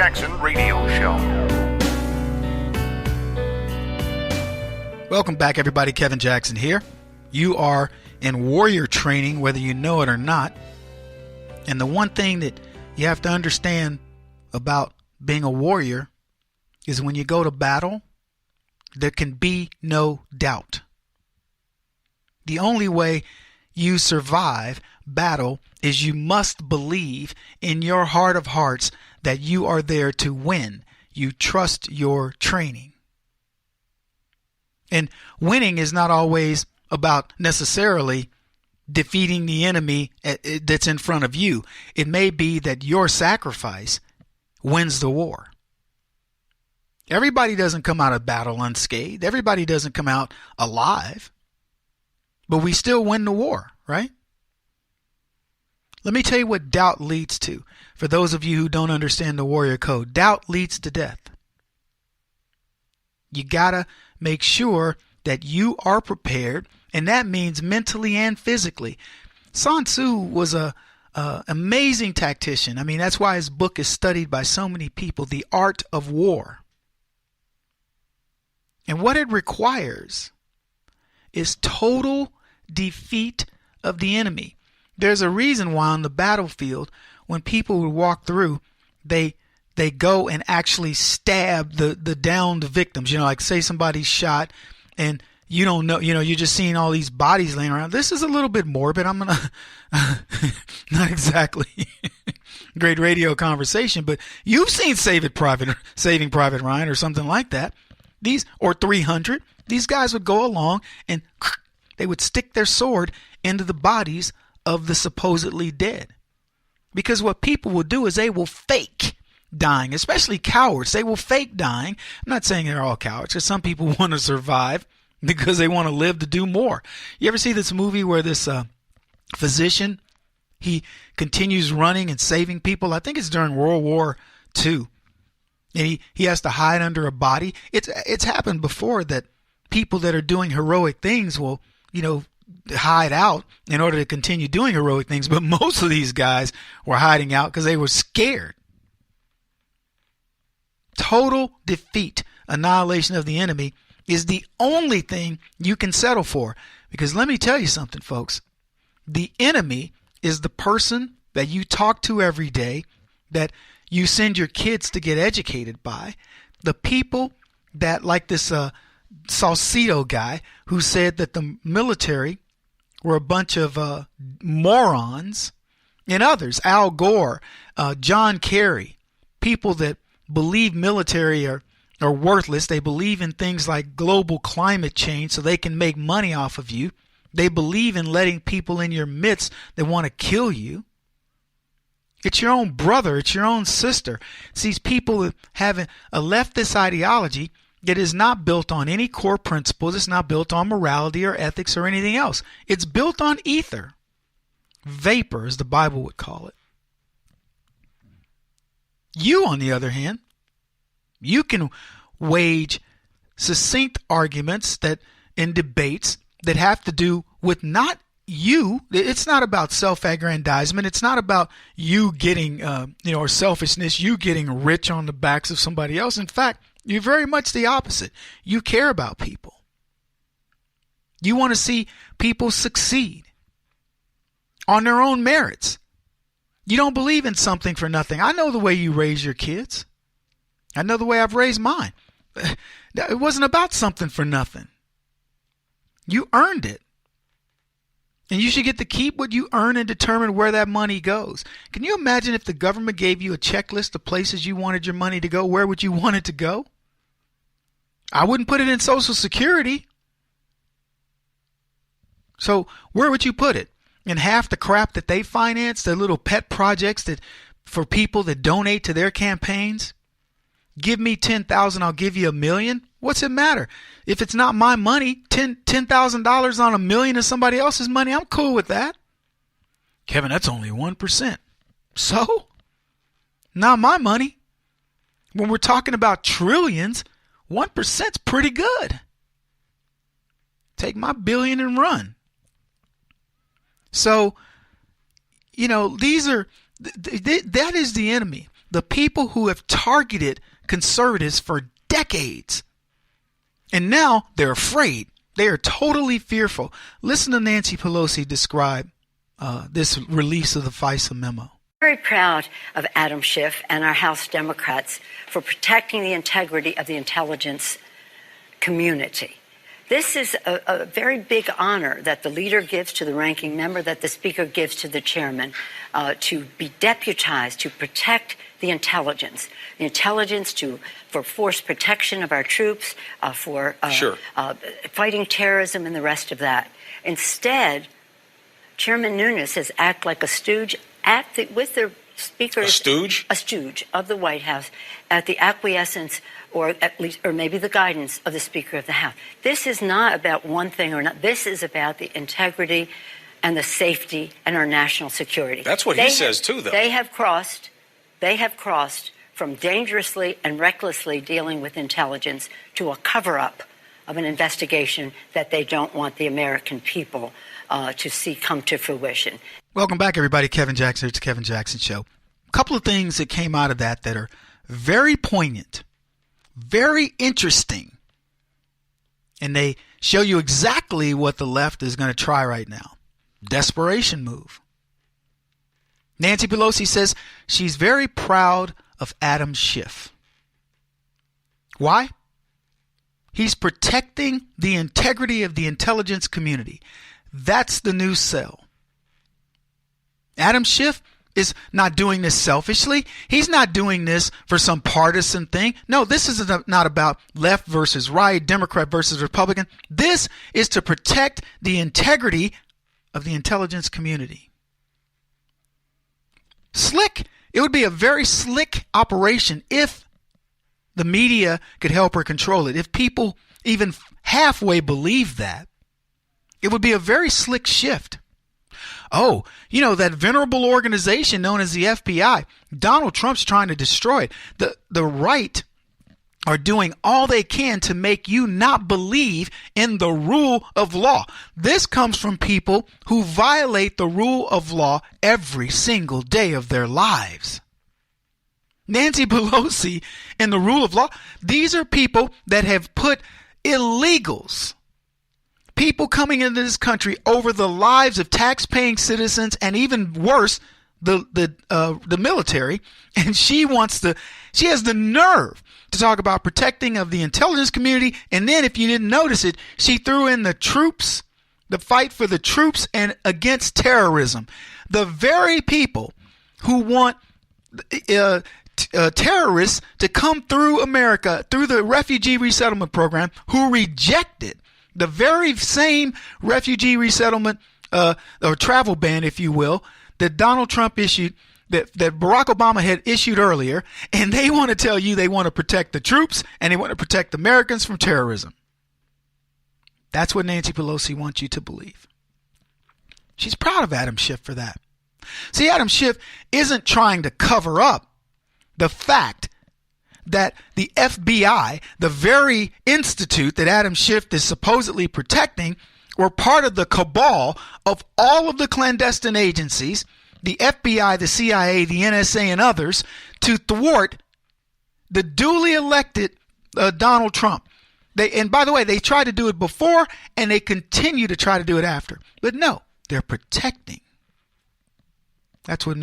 Jackson Radio Show. Welcome back, everybody. Kevin Jackson here. You are in warrior training, whether you know it or not. And the one thing that you have to understand about being a warrior is when you go to battle, there can be no doubt. The only way you survive battle is you must believe in your heart of hearts that you are there to win. You trust your training. And winning is not always about necessarily defeating the enemy that's in front of you. It may be that your sacrifice wins the war. Everybody doesn't come out of battle unscathed. Everybody doesn't come out alive. But we still win the war, right? Let me tell you what doubt leads to. For those of you who don't understand the warrior code, doubt leads to death. You gotta make sure that you are prepared, and that means mentally and physically. Sun Tzu was a amazing tactician. I mean, that's why his book is studied by so many people, The Art of War. And what it requires is total defeat of the enemy. There's a reason why on the battlefield, when people would walk through, they go and actually stab the downed victims. Like say somebody's shot and you don't know, you're just seeing all these bodies laying around. This is a little bit morbid. I'm going to, not exactly great radio conversation, but you've seen Saving Private Ryan or something like that. Or 300. These guys would go along and they would stick their sword into the bodies of the supposedly dead. Because what people will do is they will fake dying, especially cowards. They will fake dying. I'm not saying they're all cowards, because some people want to survive because they want to live to do more. You ever see this movie where this physician, he continues running and saving people? I think it's during World War II. And he has to hide under a body. It's happened before that people that are doing heroic things will, hide out in order to continue doing heroic things. But most of these guys were hiding out because they were scared. Total defeat, annihilation of the enemy is the only thing you can settle for. Because let me tell you something, folks. The enemy is the person that you talk to every day, that you send your kids to get educated by. The people that, like this Salcido guy who said that the military were a bunch of morons, and others, Al Gore, John Kerry, people that believe military are worthless. They believe in things like global climate change so they can make money off of you. They believe in letting people in your midst that want to kill you. It's your own brother. It's your own sister. It's these people that have a leftist ideology that is not built on any core principles. It's not built on morality or ethics or anything else. It's built on ether. Vapor, as the Bible would call it. You, on the other hand, you can wage succinct arguments that in debates that have to do with not you. It's not about self-aggrandizement. It's not about you getting, or selfishness, you getting rich on the backs of somebody else. In fact, you're very much the opposite. You care about people. You want to see people succeed on their own merits. You don't believe in something for nothing. I know the way you raise your kids. I know the way I've raised mine. It wasn't about something for nothing. You earned it. And you should get to keep what you earn and determine where that money goes. Can you imagine if the government gave you a checklist of places you wanted your money to go? Where would you want it to go? I wouldn't put it in Social Security. So where would you put it? In half the crap that they finance, their little pet projects that for people that donate to their campaigns? Give me $10,000, I'll give you $1 million. What's it matter? If it's not my money, $10,000 on $1 million is somebody else's money. I'm cool with that. Kevin, that's only 1%. So? Not my money. When we're talking about trillions, 1%'s pretty good. Take my billion and run. So, that is the enemy. the people who have targeted conservatives for decades. And now they're afraid. They are totally fearful. Listen to Nancy Pelosi describe this release of the FISA memo. Very proud of Adam Schiff and our House Democrats for protecting the integrity of the intelligence community. This is a very big honor that the leader gives to the ranking member, that the speaker gives to the chairman, to be deputized to protect the intelligence for force protection of our troops, for fighting terrorism and the rest of that. Instead, Chairman Nunes has acted like a stooge with the speaker. A stooge? A stooge of the White House at the acquiescence or maybe the guidance of the Speaker of the House. This is not about one thing or not. This is about the integrity and the safety and our national security. That's what he says too, though. They have crossed from dangerously and recklessly dealing with intelligence to a cover-up of an investigation that they don't want the American people to see come to fruition. Welcome back, everybody. Kevin Jackson. It's the Kevin Jackson Show. A couple of things that came out of that are very poignant, very interesting, and they show you exactly what the left is going to try right now. Desperation move. Nancy Pelosi says she's very proud of Adam Schiff. Why? He's protecting the integrity of the intelligence community. That's the new sell. Adam Schiff is not doing this selfishly. He's not doing this for some partisan thing. No, this is not about left versus right, Democrat versus Republican. This is to protect the integrity of the intelligence community. Slick. It would be a very slick operation if the media could help her control it. If people even halfway believe that, it would be a very slick shift. Oh, that venerable organization known as the FBI, Donald Trump's trying to destroy it. The right are doing all they can to make you not believe in the rule of law. This comes from people who violate the rule of law every single day of their lives. Nancy Pelosi and the rule of law, these are people that have put illegals, people coming into this country over the lives of tax-paying citizens, and even worse, the military. And she has the nerve to talk about protecting of the intelligence community. And then, if you didn't notice it, she threw in the troops, the fight for the troops and against terrorism. The very people who want terrorists to come through America, through the refugee resettlement program, who rejected the very same refugee resettlement or travel ban, if you will, that Donald Trump issued, that Barack Obama had issued earlier, and they want to tell you they want to protect the troops and they want to protect Americans from terrorism. That's what Nancy Pelosi wants you to believe. She's proud of Adam Schiff for that. See, Adam Schiff isn't trying to cover up the fact that the FBI, the very institute that Adam Schiff is supposedly protecting, were part of the cabal of all of the clandestine agencies, the FBI, the CIA, the NSA, and others, to thwart the duly elected Donald Trump. And by the way, they tried to do it before, and they continue to try to do it after. But no, they're protecting. That's what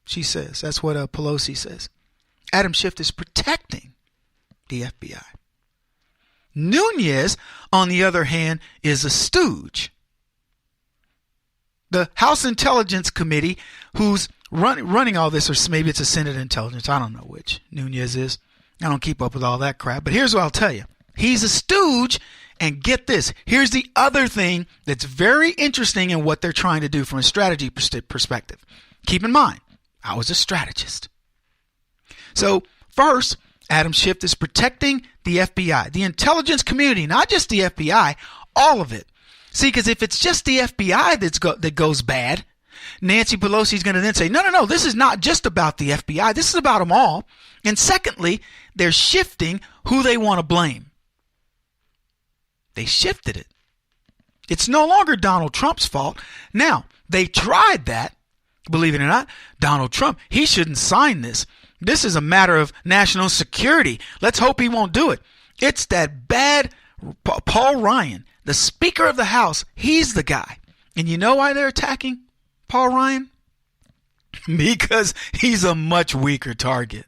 she says. That's what Pelosi says. Adam Schiff is protecting the FBI. Nunes, on the other hand, is a stooge. The House Intelligence Committee, who's running all this, or maybe it's a Senate Intelligence, I don't know which Nunes is. I don't keep up with all that crap. But here's what I'll tell you. He's a stooge, and get this. Here's the other thing that's very interesting in what they're trying to do from a strategy perspective. Keep in mind, I was a strategist. So first, Adam Schiff is protecting the FBI, the intelligence community, not just the FBI, all of it. See, because if it's just the FBI that goes bad, Nancy Pelosi is going to then say, no, this is not just about the FBI. This is about them all. And secondly, they're shifting who they want to blame. They shifted it. It's no longer Donald Trump's fault. Now, they tried that believe it or not, Donald Trump, he shouldn't sign this. This is a matter of national security. Let's hope he won't do it. It's that bad Paul Ryan, the Speaker of the House. He's the guy. And you know why they're attacking Paul Ryan? Because he's a much weaker target.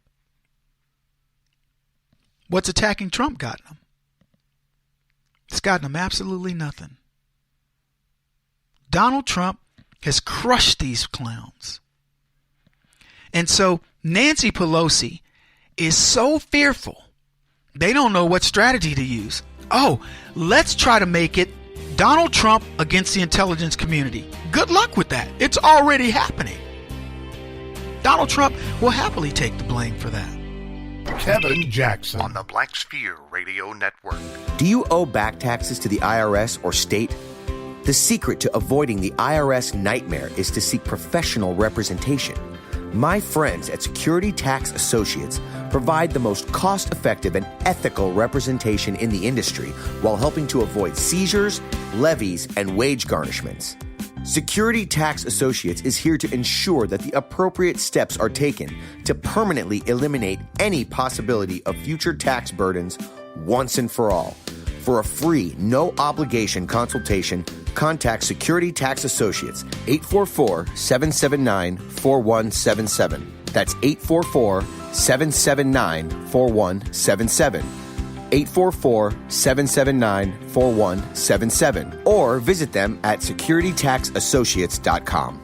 What's attacking Trump gotten him? It's gotten him absolutely nothing. Donald Trump has crushed these clowns. And so Nancy Pelosi is so fearful. They don't know what strategy to use. Oh, let's try to make it Donald Trump against the intelligence community. Good luck with that. It's already happening. Donald Trump will happily take the blame for that. Kevin Jackson on the Black Sphere Radio Network. Do you owe back taxes to the IRS or state? The secret to avoiding the IRS nightmare is to seek professional representation. My friends at Security Tax Associates provide the most cost-effective and ethical representation in the industry while helping to avoid seizures, levies, and wage garnishments. Security Tax Associates is here to ensure that the appropriate steps are taken to permanently eliminate any possibility of future tax burdens once and for all. For a free, no-obligation consultation, contact Security Tax Associates, 844-779-4177. That's 844-779-4177. 844-779-4177, or visit them at securitytaxassociates.com.